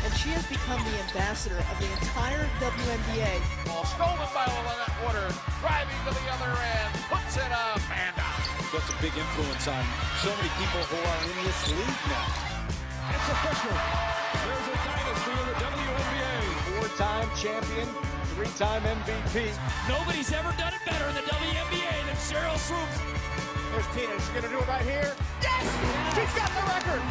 and she has become the ambassador of the entire WNBA. Ball stolen by Lynette Water, driving to the other end, puts it up and out. That's a big influence on so many people who are in this league now. It's official. There's a dynasty in the WNBA. Four-time champion, three-time MVP. Nobody's ever done it better in the WNBA than Cheryl Swoops. There's Tina. She's going to do it right here. Yes! She's got the record.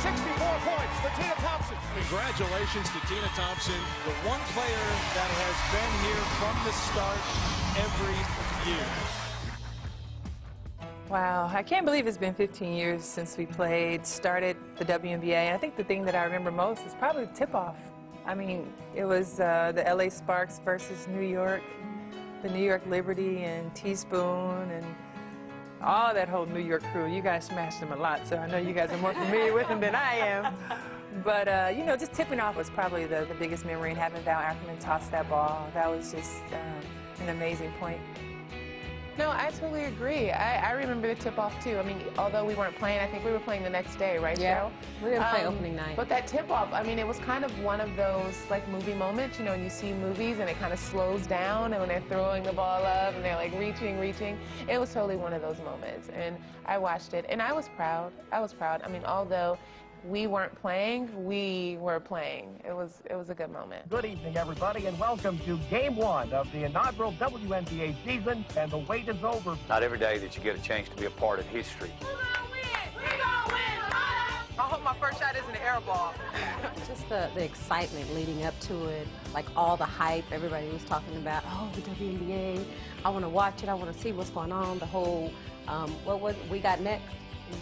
6,264 points for Tina Thompson. Congratulations to Tina Thompson, the one player that has been here from the start every year. Wow, I can't believe it's been 15 years since we started the WNBA. And I think the thing that I remember most is probably the tip-off. I mean, it was the LA Sparks versus New York, the New York Liberty and Teaspoon and all that whole New York crew. You guys smashed them a lot, so I know you guys are more familiar with them than I am. But, you know, just tipping off was probably the biggest memory, and having Val Ackerman toss that ball. That was just an amazing point. No, I totally agree. I remember the tip-off, too. I mean, although we weren't playing, I think we were playing the next day, right, Yeah, Cheryl? we didn't play opening night. But that tip-off, I mean, it was kind of one of those, like, movie moments, you know, when you see movies and it kind of slows down, and when they're throwing the ball up and they're, like, reaching. It was totally one of those moments. And I watched it, and I was proud. I was proud. I mean, although we weren't playing, we were playing. It was a good moment. Good evening, everybody, and welcome to Game 1 of the inaugural WNBA season, and the wait is over. Not every day that you get a chance to be a part of history. We're gonna win! We're gonna win! I hope my first shot isn't an air ball. Just the excitement leading up to it, like all the hype everybody was talking about. Oh, the WNBA, I want to watch it, I want to see what's going on. The whole, what was We Got Next?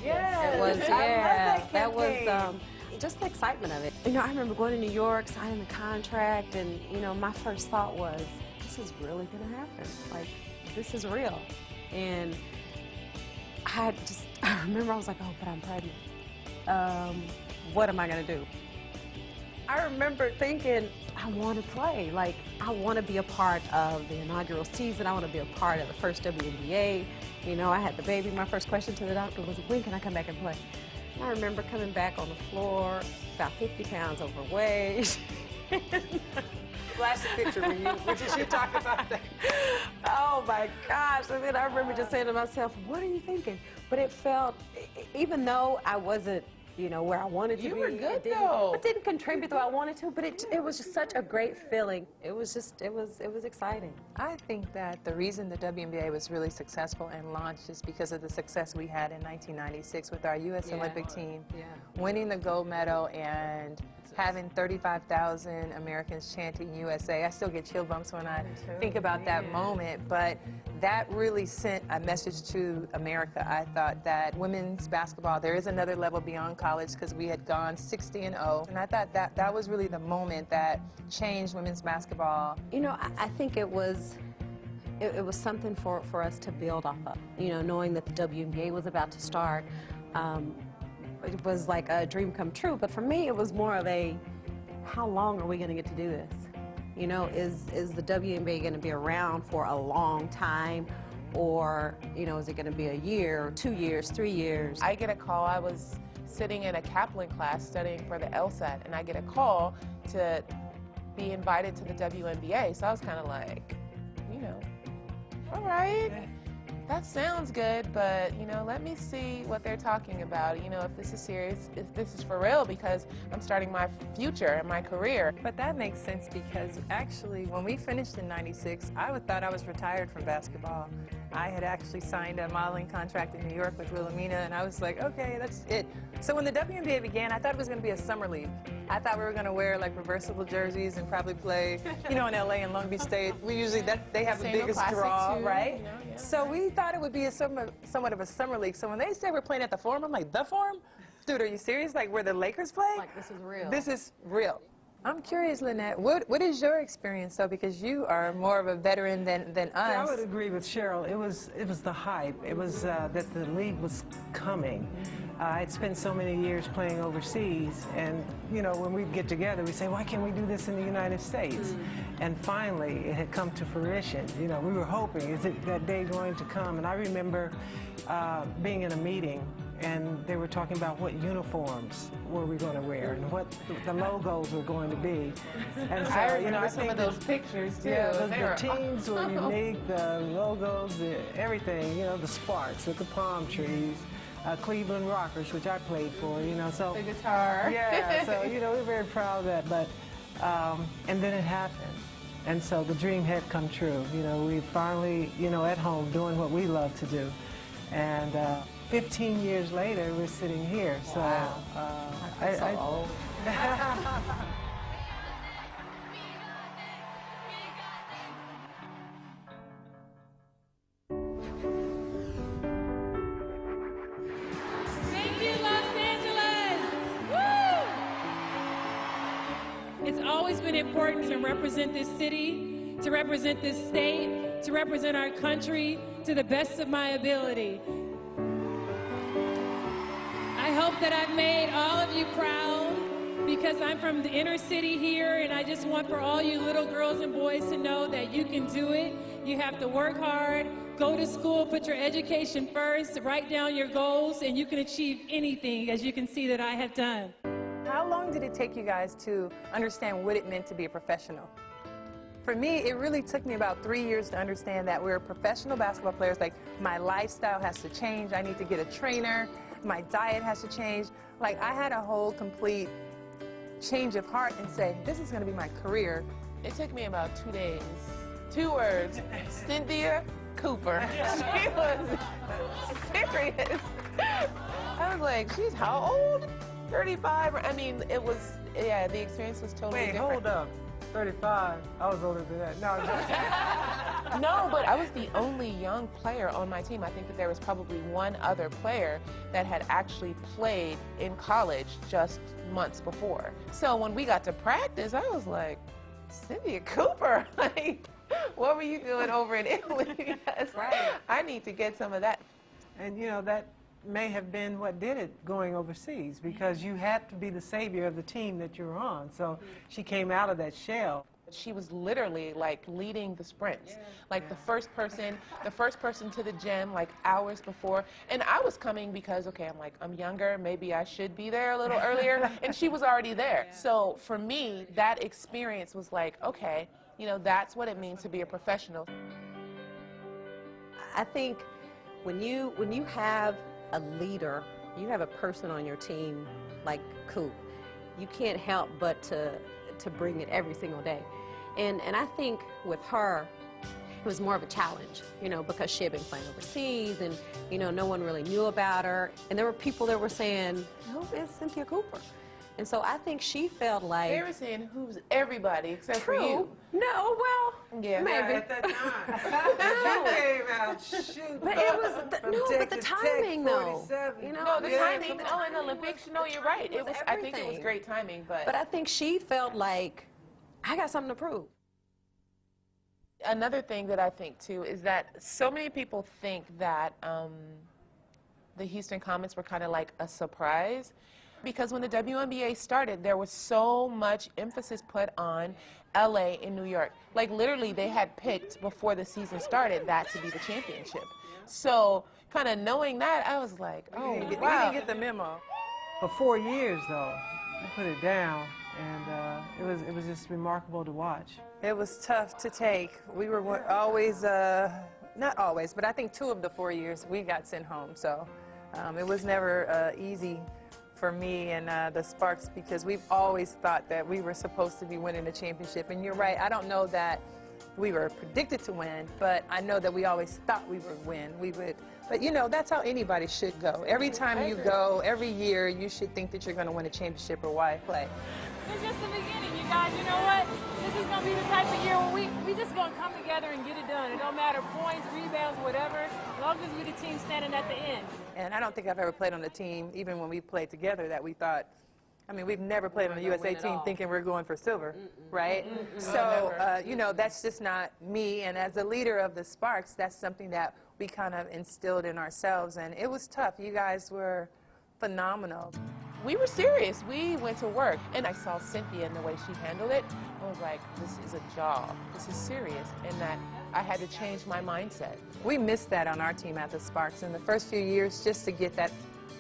Yeah, it was, that was campaign. just the excitement of it. You know, I remember going to New York, signing the contract, and, you know, my first thought was, this is really going to happen. Like, this is real. And I remember I was like, oh, but I'm pregnant. What am I going to do? I remember thinking, I want to play. Like, I want to be a part of the inaugural season. I want to be a part of the first WNBA. You know, I had the baby. My first question to the doctor was, when can I come back and play? And I remember coming back on the floor, about 50 pounds overweight. Flash the picture when you talk about that. Oh, my gosh. And then I remember just saying to myself, what are you thinking? But it felt, even though I wasn't, you know, where I wanted to be. You were good, though. It didn't contribute the way I wanted to, but it was just such a great feeling. It was just, it was exciting. I think that the reason the WNBA was really successful and launched is because of the success we had in 1996 with our U.S. Olympic team, winning the gold medal and having 35,000 Americans chanting USA. I still get chill bumps when I think about that moment, but that really sent a message to America. I thought that women's basketball, there is another level beyond college, because we had gone 60-0, and I thought that was really the moment that changed women's basketball. You know, I think it was something for us to build off of. You know, knowing that the WNBA was about to start, it was like a dream come true. But for me, it was more of a, how long are we going to get to do this? You know, is the WNBA going to be around for a long time? Or, you know, is it going to be a year, 2 years, 3 years? I get a call. I was sitting in a Kaplan class studying for the LSAT, and I get a call to be invited to the WNBA. So I was kind of like, you know, all right, that sounds good, but, you know, let me see what they're talking about, you know, if this is serious, if this is for real, because I'm starting my future and my career. But that makes sense, because actually when we finished in '96, I thought I was retired from basketball. I had actually signed a modeling contract in New York with Wilhelmina, and I was like, okay, that's it. So when the WNBA began, I thought it was going to be a summer league. I thought we were going to wear like reversible jerseys and probably play, you know, in LA and Long Beach State. We usually, they have the biggest draw, right? You know, So we thought it would be somewhat of a summer league. So when they said we're playing at the Forum, I'm like, the Forum? Dude, are you serious? Like where the Lakers play? Like, this is real. This is real. I'm curious, Lynette, what is your experience, though, because you are more of a veteran than us? Yeah, I would agree with Cheryl. It was the hype. It was that the league was coming. I'd spent so many years playing overseas, and, you know, when we'd get together, we'd say, why can't we do this in the United States? And finally, it had come to fruition. You know, we were hoping, is it that day going to come? And I remember being in a meeting and they were talking about what uniforms were we going to wear and what the logos were going to be. And so, I remember I some think of those pictures too. Yeah, They the were teams were unique, the logos, everything, the Sparks with the palm trees. Cleveland Rockers, which I played for, so. The guitar. Yeah, so, we're very proud of that, but, and then it happened. And so the dream had come true. We finally, at home doing what we love to do. And 15 years later, we're sitting here, so. Wow. I'm so old. It's always been important to represent this city, to represent this state, to represent our country to the best of my ability. I hope that I've made all of you proud because I'm from the inner city here, and I just want for all you little girls and boys to know that you can do it. You have to work hard, go to school, put your education first, write down your goals, and you can achieve anything, as you can see that I have done. How long did it take you guys to understand what it meant to be a professional? For me, it really took me about 3 years to understand that we're professional basketball players. Like, my lifestyle has to change. I need to get a trainer. My diet has to change. Like, I had a whole complete change of heart and say, this is going to be my career. It took me about 2 days. 2 words. Cynthia Cooper. She was serious. I was like, she's how old? 35. I mean, it was, yeah, the experience was totally different. Wait, hold up. 35. I was older than that. No, just... No, but I was the only young player on my team. I think that there was probably one other player that had actually played in college just months before. So when we got to practice, I was like, Cynthia Cooper, like, what were you doing over in Italy? Yes, right. I need to get some of that. And that may have been what did it going overseas, because you had to be the savior of the team that you're on. So she came out of that shell. She was literally like leading the sprints, like the first person to the gym like hours before. And I was coming because, okay, I'm younger, maybe I should be there a little earlier, and she was already there. So for me, that experience was like, okay, that's what it means to be a professional. I think when you have a leader, you have a person on your team like Coop, you can't help but to bring it every single day. And I think with her, it was more of a challenge, because she had been playing overseas and, no one really knew about her. And there were people that were saying, who is Cynthia Cooper? And so I think she felt like... They were saying, who's everybody except for you? No, well, yeah, maybe. Yeah, at that time. You came out, shoot. But it was, but the timing, though. No, the timing, in the Olympics, you're right. It was, I think it was great timing, but... But I think she felt like, I got something to prove. Another thing that I think, too, is that so many people think that the Houston Comets were kind of like a surprise. Because when the WNBA started, there was so much emphasis put on LA and New York. Like, literally, they had picked, before the season started, that to be the championship. So, kind of knowing that, I was like, oh, wow. You didn't get the memo. For 4 years, though, you put it down, and it was just remarkable to watch. It was tough to take. We were always, not always, but I think 2 of the 4 years we got sent home. So it was never easy for me and the Sparks, because we've always thought that we were supposed to be winning the championship. And you're right, I don't know that we were predicted to win, but I know that we always thought we would win. But that's how anybody should go. Every time you go, every year, you should think that you're going to win a championship, or why play. It's just the beginning, you guys. You know what? This is going to be the type of year where we just going to come together and get it done. It don't matter points, rebounds, whatever, as long as we're the team standing at the end. And I don't think I've ever played on a team, even when we played together, that we thought, we've never played on a USA team thinking we're going for silver, right? So, that's just not me. And as a leader of the Sparks, that's something that we kind of instilled in ourselves. And it was tough. You guys were phenomenal. We were serious. We went to work. And I saw Cynthia and the way she handled it. I was like, this is a job. This is serious. And that I had to change my mindset. We missed that on our team at the Sparks in the first few years, just to get that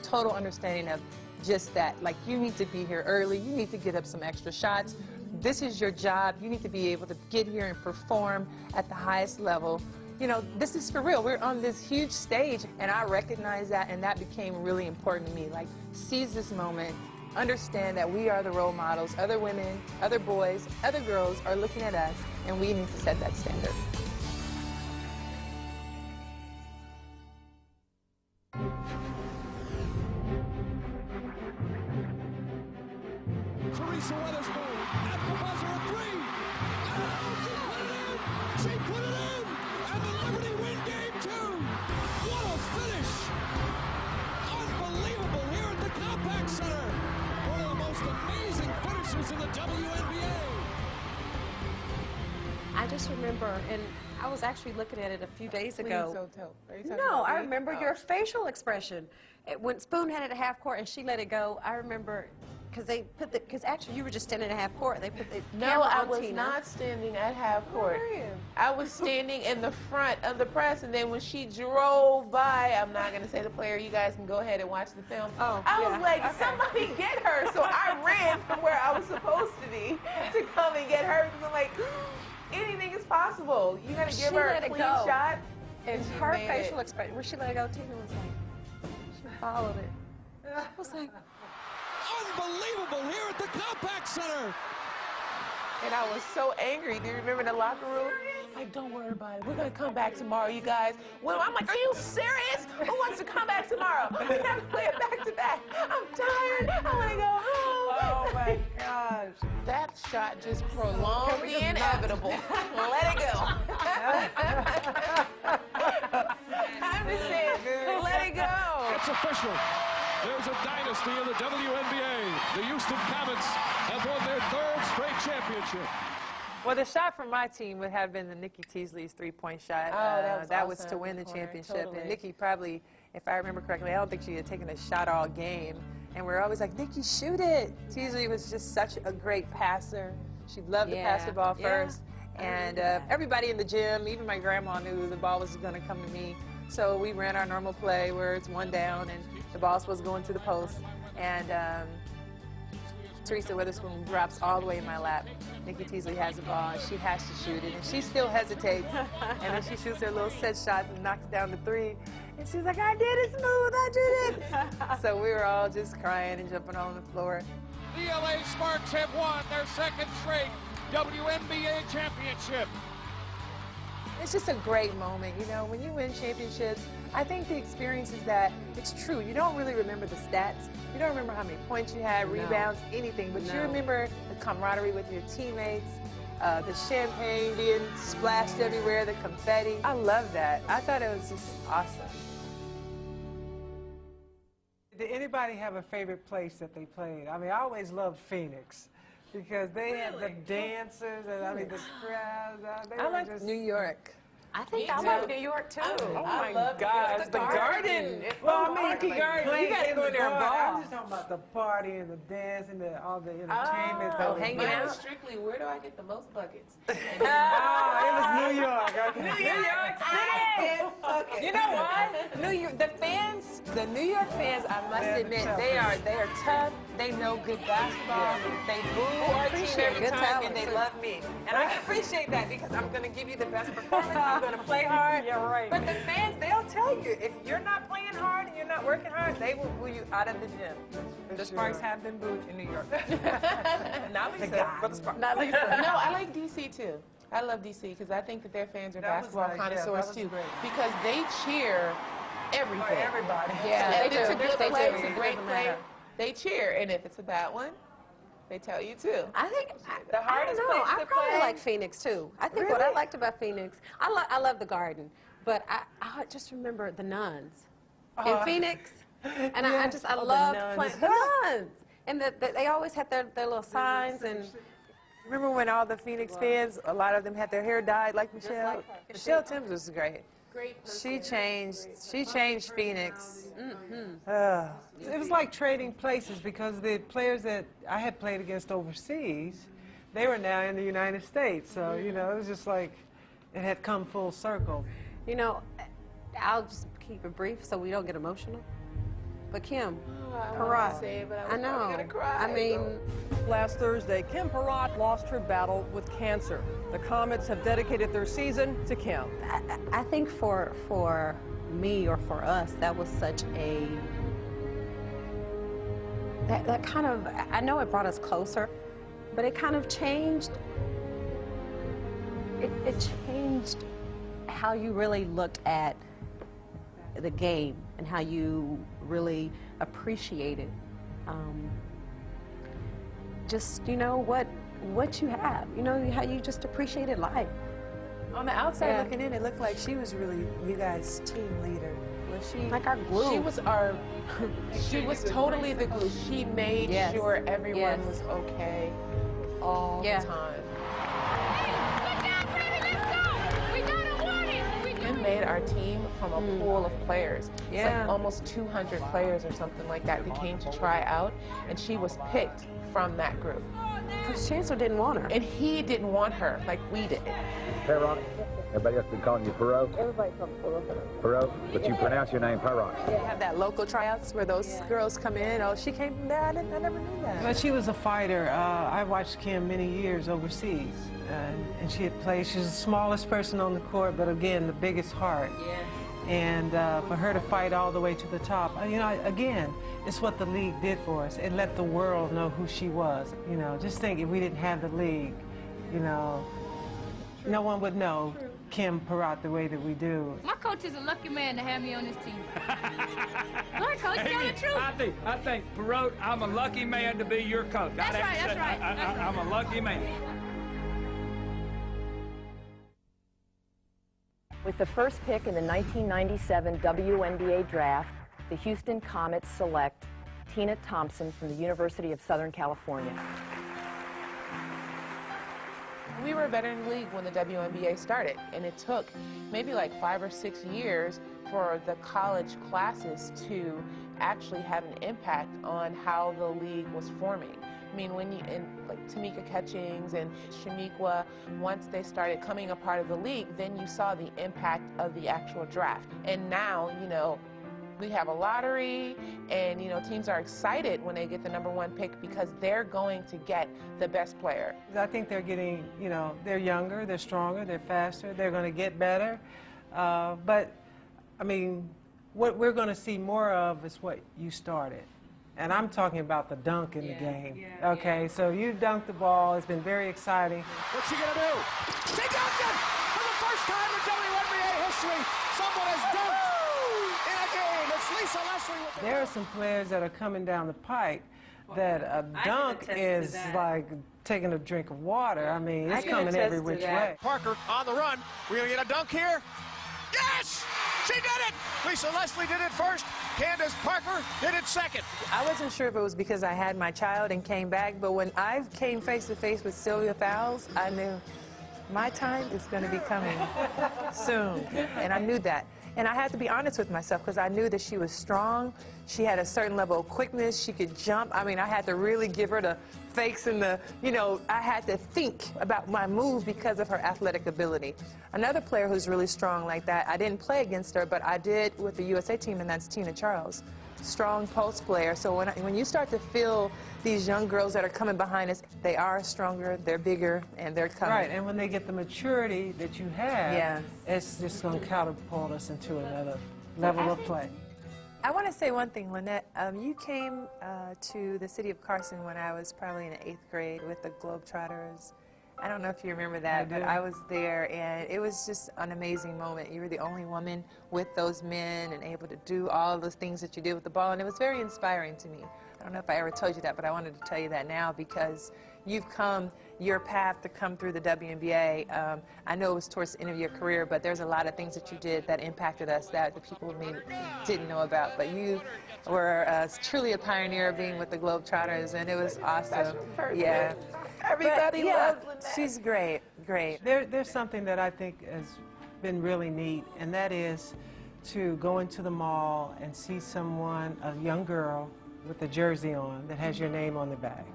total understanding of just that. Like, you need to be here early. You need to get up some extra shots. This is your job. You need to be able to get here and perform at the highest level. You know, this is for real. We're on this huge stage, and I recognize that, and that became really important to me. Like, seize this moment, understand that we are the role models. Other women, other boys, other girls are looking at us, and we need to set that standard. Teresa Weatherspoon at the buzzer, a three. Oh, she put it in! And the Liberty win game two. What a finish! Unbelievable here at the Compact Center. One of the most amazing finishers in the WNBA. I just remember, and I was actually looking at it a few days ago. Please don't tell. No, I remember your facial expression. When Spoon had it at half court and she let it go, I remember, because actually you were just standing at half court. They put the No, camera I on was Tina. not standing at half court. Where were you? I was standing in the front of the press, and then when she drove by, I'm not going to say the player, you guys can go ahead and watch the film. Oh, I yeah. was like, Okay. somebody get her. So I ran from where I was supposed to be to come and get her, because I'm like, anything is possible. You got to give She her let a it clean go. shot. And she her made facial it. expression, when she let it go, Tina was like, she followed it. I was like, Unbelievable here at the Compact Center. And I was so angry. Do you remember in the locker room? Like, don't worry about it. We're going to come back tomorrow, you guys. Well, I'm like, are you serious? Who wants to come back tomorrow? We have to play it back to back. I'm tired. I want to go home. Oh, my gosh. That shot just prolonged the inevitable. Let it go. I'm just saying, let it go. It's official. There's a dynasty in the WNBA. The Houston Comets have won their third straight championship. Well, the shot from my team would have been the Nikki Teasley's three-point shot. Oh, that was awesome. to win the Corner, championship. totally. And Nikki probably, if I remember correctly, I don't think she had taken a shot all game. And we're always like, Nikki, shoot it. Teasley was just such a great passer. She loved to pass the ball first. And everybody in the gym, even my grandma, knew the ball was going to come to me. So we ran our normal play where it's one down and the ball was going to the post. And Teresa Witherspoon drops all the way in my lap. Nikki Teasley has the ball, and she has to shoot it, and she still hesitates. And then she shoots her little set shot and knocks down the three. And she's like, I did it, Smooth, I did it. So we were all just crying and jumping on the floor. The LA Sparks have won their second straight WNBA championship. It's just a great moment, you know, when you win championships. I think the experience is that it's true. You don't really remember the stats. You don't remember how many points you had, rebounds, anything, but you remember the camaraderie with your teammates, the champagne being splashed everywhere, the confetti. I love that. I thought it was just awesome. Did anybody have a favorite place that they played? I mean, I always loved Phoenix because they had the dancers and I mean the crowds. I like New York. I think I love New York too. Oh my gosh, the Garden. Well, I mean, Marquee Garden. You gotta go in there and ball. I'm just talking about the party and the dance and all the entertainment. hanging Mine out. was strictly, where do I get the most buckets? Oh, it was New York. Okay. New York City. You know what? The New York fans, I must admit, they are tough. They know good basketball. They boo our team every time, and they love me. And I can appreciate that because I'm going to give you the best performance. I'm going to play hard. Yeah, right. But the fans, they'll tell you, if you're not playing hard and you're not working hard, they will boo you out of the gym. The Sparks have been booed in New York. Not Lisa, but the Sparks. Not Lisa. No, I like D.C. too. I love D.C. because I think that their fans are basketball connoisseurs too. Great. Because they cheer everything. Oh, everybody. Yeah, They if it's do. a good They play, do. it's a It great doesn't play, matter. they cheer. And if it's a bad one, they tell you too. I think The hardest I don't know. place I to probably play? like Phoenix too. I think what I liked about Phoenix, I love the Garden, but I just remember the nuns in Phoenix, and I loved playing the nuns, and they always had their little signs and. Remember when all the Phoenix fans, a lot of them had their hair dyed like Michelle? like her. Michelle Timms was great. Great. She changed Phoenix. It was like trading places because the players that I had played against overseas, they were now in the United States. So, you know, it was just like it had come full circle. You know, I'll just keep it brief so we don't get emotional. But Kim, I want to say it, but I know. Gonna cry. I mean, last Thursday, Kim Perrott lost her battle with cancer. The Comets have dedicated their season to Kim. I think for me or for us, that was such a that kind of, I know it brought us closer, but it kind of changed. It changed how you really looked at the game and how you really appreciated just, you know, what you have, you know, how you just appreciated life. On the outside looking in, it looked like she was really you guys' team leader. Was she? Like our glue. She was our, she was totally the glue. She made sure everyone was okay all the time. Kim made our team from a pool of players. It's like almost 200 players or something like that that came to try out, and she was picked from that group. Because Chancellor didn't want her. And he didn't want her like we did. Perrott. Everybody else been calling you Perot? Everybody calls Perot. Perot, but you pronounce your name Perrott. They have that local tryouts where those girls come in. Oh, she came from there. I never knew that. But she was a fighter. I watched Kim many years overseas, and she had played. She was the smallest person on the court, but again, the biggest heart. Yeah. And for her to fight all the way to the top, you know, again, it's what the league did for us. It let the world know who she was. You know, just think if we didn't have the league, you know, no one would know Kim Perrott the way that we do. My coach is a lucky man to have me on his team. Go ahead, coach, tell the truth. I think, Perrott, I'm a lucky man to be your coach. That's right. I'm a lucky man. With the first pick in the 1997 WNBA draft, the Houston Comets select Tina Thompson from the University of Southern California. We were a veteran league when the WNBA started, and it took maybe like 5 or 6 years for the college classes to actually have an impact on how the league was forming. I mean, when you, and like Tamika Catchings and Shaniqua, once they started coming a part of the league, then you saw the impact of the actual draft. And now, you know, we have a lottery, and, you know, teams are excited when they get the #1 pick because they're going to get the best player. I think they're getting, you know, they're younger, they're stronger, they're faster, they're going to get better. But, I mean, what we're going to see more of is what you started. And I'm talking about the dunk in the game. Okay, so you dunked the ball. It's been very exciting. What's she going to do? She dunked it! For the first time in WNBA history, someone has dunked in a game. It's Lisa Leslie with the There are some players that are coming down the pike that a dunk is like taking a drink of water. I mean, it's coming every which way. Parker on the run. We're going to get a dunk here. Yes! She did it! Lisa Leslie did it first. Candace Parker did it second. I wasn't sure if it was because I had my child and came back, but when I came face to face with Sylvia Fowles, I knew my time is going to be coming soon. And I knew that. And I had to be honest with myself because I knew that she was strong. She had a certain level of quickness. She could jump. I mean, I had to really give her the fakes and the, you know, I had to think about my move because of her athletic ability. Another player who's really strong like that, I didn't play against her, but I did with the USA team, and that's Tina Charles. Strong post player. So when you start to feel these young girls that are coming behind us, they are stronger, they're bigger, and they're coming. Right, and when they get the maturity that you have, it's just going to catapult us into another level of play. I want to say one thing, Lynette. You came to the city of Carson when I was probably in the 8th grade with the Globetrotters. I don't know if you remember that, but I was there, and it was just an amazing moment. You were the only woman with those men and able to do all those things that you did with the ball, and it was very inspiring to me. I don't know if I ever told you that, but I wanted to tell you that now because you've come your path to come through the WNBA. I know it was towards the end of your career, but there's a lot of things that you did that impacted us that the people maybe didn't know about. But you were truly a pioneer being with the Globetrotters, and it was awesome. Yeah. Everybody loves Lynette. She's great, great. There's something that I think has been really neat, and that is to go into the mall and see someone, a young girl, with a jersey on that has your name on the back.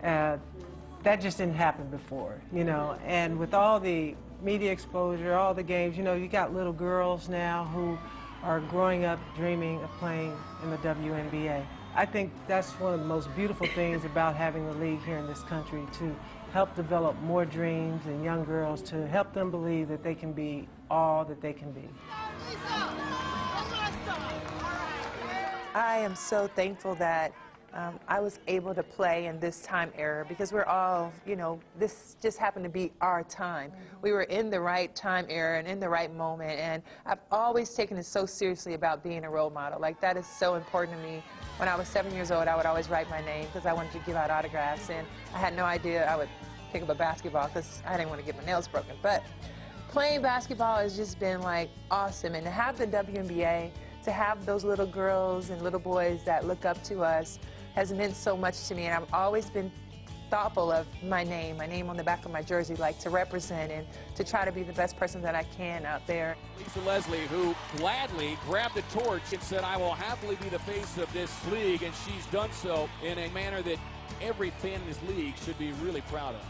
That just didn't happen before, you know. And with all the media exposure, all the games, you know, you got little girls now who are growing up dreaming of playing in the WNBA. I think that's one of the most beautiful things about having the league here in this country, to help develop more dreams in young girls, to help them believe that they can be all that they can be. I am so thankful that I was able to play in this time era, because we're all, you know, this just happened to be our time. We were in the right time era and in the right moment, and I've always taken it so seriously about being a role model. Like, that is so important to me. When I was 7 years old, I would always write my name because I wanted to give out autographs, and I had no idea I would pick up a basketball because I didn't want to get my nails broken. But playing basketball has just been, like, awesome, and to have the WNBA, to have those little girls and little boys that look up to us, has meant so much to me, and I've always been thoughtful of my name on the back of my jersey, like, to represent and to try to be the best person that I can out there. Lisa Leslie, who gladly grabbed the torch and said, I will happily be the face of this league, and she's done so in a manner that every fan in this league should be really proud of.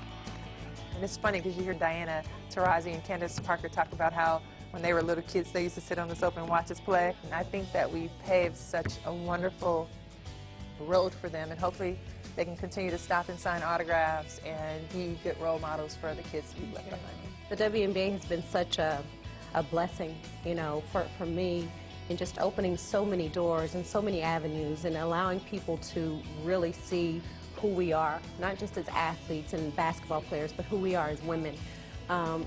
And it's funny because you hear Diana Taurasi and Candace Parker talk about how when they were little kids, they used to sit on the sofa and watch us play. And I think that we've paved such a wonderful road for them, and hopefully they can continue to stop and sign autographs and be good role models for the kids we've left behind. The WNBA has been such a blessing, you know, for me, in just opening so many doors and so many avenues and allowing people to really see who we are, not just as athletes and basketball players, but who we are as women.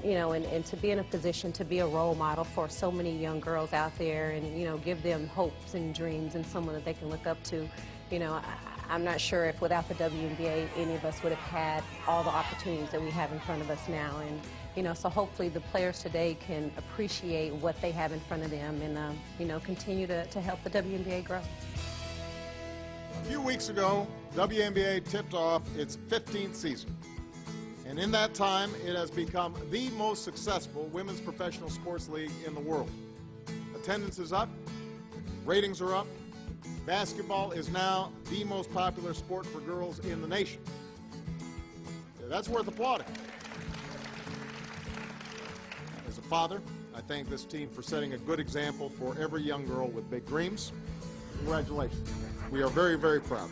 You know, and to be in a position to be a role model for so many young girls out there, and, you know, give them hopes and dreams and someone that they can look up to. You know, I'm not sure if without the WNBA any of us would have had all the opportunities that we have in front of us now. And, you know, so hopefully the players today can appreciate what they have in front of them and, you know, continue to help the WNBA grow. A few weeks ago, WNBA tipped off its 15th season. And in that time, it has become the most successful women's professional sports league in the world. Attendance is up, ratings are up. Basketball is now the most popular sport for girls in the nation. That's worth applauding. As a father, I thank this team for setting a good example for every young girl with big dreams. Congratulations. We are very, very proud.